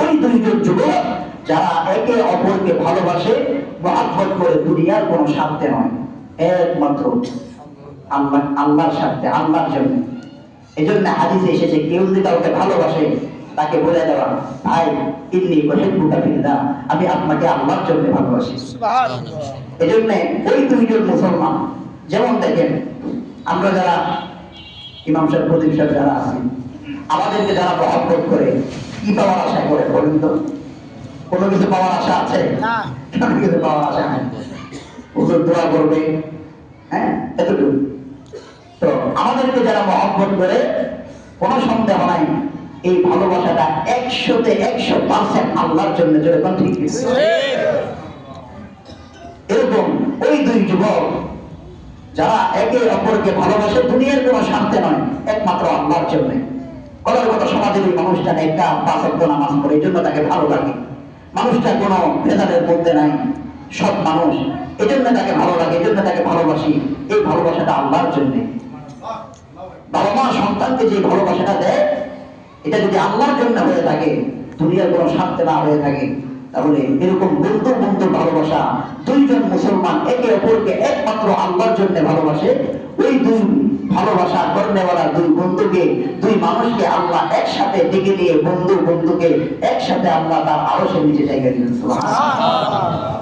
ওই দুইজন যুবক যারা একে অপরকে ভালোবাসে, মহব্বত করে, দুনিয়ার কোনো স্বার্থে নয়, একমাত্র আল্লাহর স্বার্থে, আল্লাহর জন্য। এই জন্য হাদিসে এসেছে, কেউ যদি কাউকে ভালোবাসে তাকে বলে দেওয়া, ভাই ইন্নী উহিব্বুকা ফিল্লাহ, আমি আপনাকে আল্লাহর জন্য ভালোবাসি। এই জন্য ওই দুইজন মুসলমান, যেমন দেখেন আমরা যারা ইমাম সাহেব, প্রদীপ সাহেব যারা আছি, আমাদেরকে যারা মহব্বত করে, কি পাওয়ার আশা করে বলুন তো? কোনো কিছু পাওয়ার আশা আছে? কোনো কিছু পাওয়ার আশা নাই। হুজুর দোয়া করবে, হ্যাঁ, এতটুকু। তো আমাদেরকে যারা মহব্বত করে, কোনো সন্দেহ নাই এই ভালোবাসাটা 100% আল্লাহর জন্য। যেরকম ঠিক এরকম ওই দুই যুবক যারা একে অপরকে ভালোবাসে, দুনিয়ার কোনো স্বার্থে নয়, একমাত্র আল্লাহর জন্য। কলার কথা, সমাজের ওই মানুষটা একটা 5 ওয়াক্ত নামাজ পড়ে, এই জন্য তাকে ভালো লাগে। মানুষটা কোনো ভেদাভেদের মধ্যে নাই, সব মানুষ, এই জন্য তাকে ভালো লাগে, এই জন্য তাকে ভালোবাসি। এই ভালোবাসাটা আল্লাহর জন্য। বাবা মা সন্তানকে যে ভালোবাসাটা দেয়, এটা যদি আল্লাহর জন্য হয়ে থাকে, দুনিয়ার কোনো স্বার্থে না হয়ে থাকে, তাহলে এরকম বন্ধু বন্ধু ভালোবাসা, দুইজন মুসলমান একে অপরকে একমাত্র আল্লাহর জন্য ভালোবাসে, ওই দুই ভালোবাসা করনেওয়ালা দুই বন্ধুকে, দুই মানুষকে আল্লাহ একসাথে ডেকে নিয়ে, বন্ধুকে একসাথে আল্লাহ তার আরশের নিচে জায়গা দিয়েছেন। সুবহানাল্লাহ।